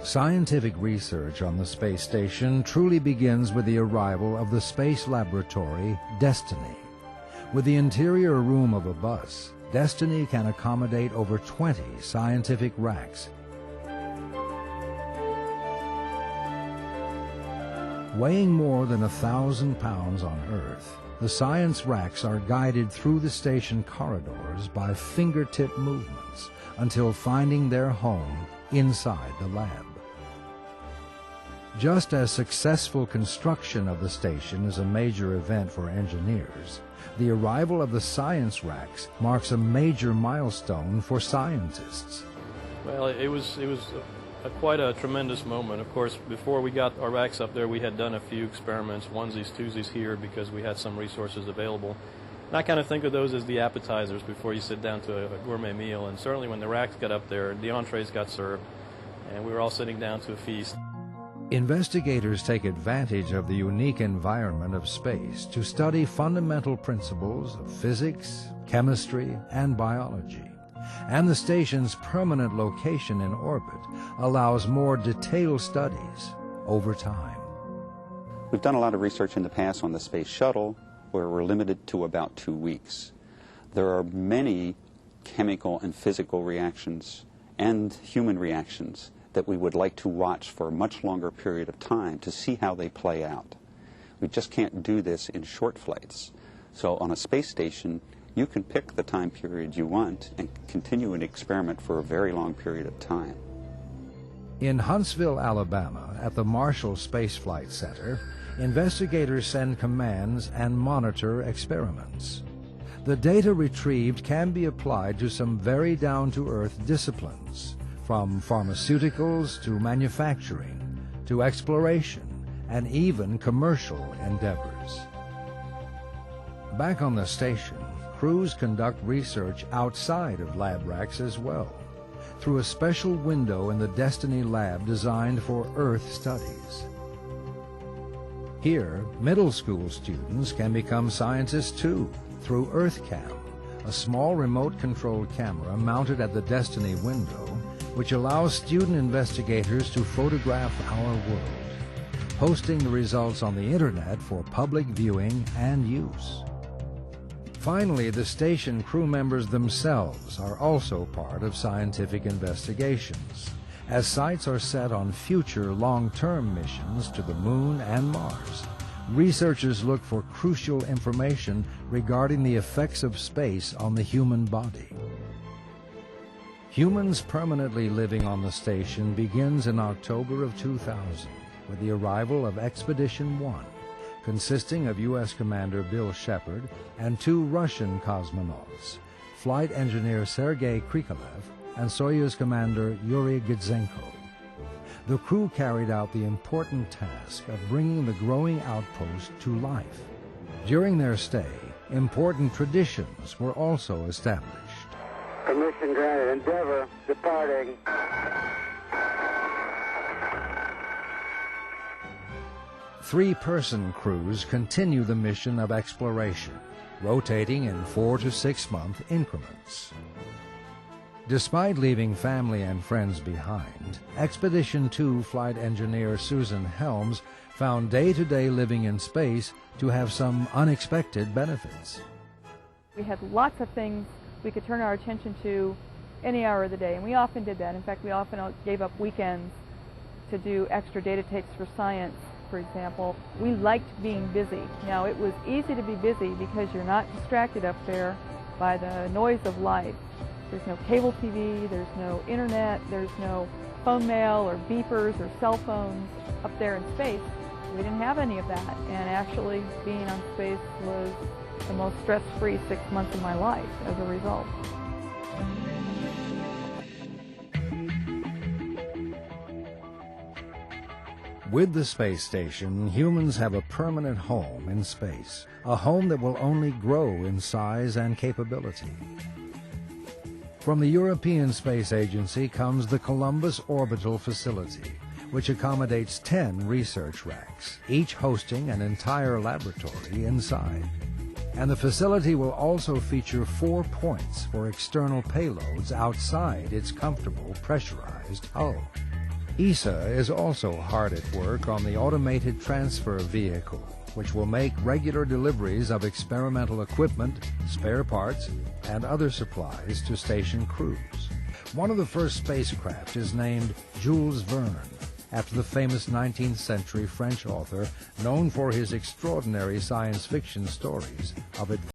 Scientific research on the space station truly begins with the arrival of the space laboratory Destiny. With the interior room of a bus, Destiny can accommodate over 20 scientific racks. Weighing more than 1,000 pounds on Earth, the science racks are guided through the station corridors by fingertip movements until finding their home inside the lab. Just as successful construction of the station is a major event for engineers, the arrival of the science racks marks a major milestone for scientists. Well, it was quite a tremendous moment. Of course, before we got our racks up there, we had done a few experiments, onesies, twosies here, because we had some resources available. And I kind of think of those as the appetizers before you sit down to a gourmet meal. And certainly when the racks got up there, the entrees got served, and we were all sitting down to a feast. Investigators take advantage of the unique environment of space to study fundamental principles of physics, chemistry, and biology. And the station's permanent location in orbit allows more detailed studies over time. We've done a lot of research in the past on the space shuttle, where we're limited to about 2 weeks. There are many chemical and physical reactions and human reactions that we would like to watch for a much longer period of time to see how they play out. We just can't do this in short flights. So on a space station, you can pick the time period you want and continue an experiment for a very long period of time. In Huntsville, Alabama, at the Marshall Space Flight Center, investigators send commands and monitor experiments. The data retrieved can be applied to some very down-to-earth disciplines, from pharmaceuticals to manufacturing, to exploration, and even commercial endeavors. Back on the station, crews conduct research outside of lab racks as well, through a special window in the Destiny lab designed for Earth studies. Here, middle school students can become scientists too, through EarthCam, a small remote-controlled camera mounted at the Destiny window, which allows student investigators to photograph our world, posting the results on the internet for public viewing and use. Finally, the station crew members themselves are also part of scientific investigations, as sights are set on future long-term missions to the Moon and Mars. Researchers look for crucial information regarding the effects of space on the human body. Humans permanently living on the station begins in October of 2000 with the arrival of Expedition 1, consisting of U.S. Commander Bill Shepard and 2 Russian cosmonauts, flight engineer Sergei Krikalev and Soyuz Commander Yuri Gidzenko. The crew carried out the important task of bringing the growing outpost to life. During their stay, important traditions were also established. Permission granted. Endeavour departing. Three-person crews continue the mission of exploration, rotating in 4 to 6 month increments. Despite leaving family and friends behind, Expedition 2 flight engineer Susan Helms found day-to-day living in space to have some unexpected benefits. We had lots of things we could turn our attention to any hour of the day, and we often did that. In fact, we often gave up weekends to do extra data takes for science, for example. We liked being busy. Now, it was easy to be busy because you're not distracted up there by the noise of life. There's no cable TV, there's no internet, there's no phone mail or beepers or cell phones up there in space. We didn't have any of that, and actually being on space was the most stress-free 6 months of my life as a result. With the space station, humans have a permanent home in space, a home that will only grow in size and capability. From the European Space Agency comes the Columbus Orbital Facility, which accommodates 10 research racks, each hosting an entire laboratory inside. And the facility will also feature 4 points for external payloads outside its comfortable pressurized hull. ESA is also hard at work on the automated transfer vehicle, which will make regular deliveries of experimental equipment, spare parts, and other supplies to station crews. One of the first spacecraft is named Jules Verne, after the famous 19th century French author known for his extraordinary science fiction stories of adventure.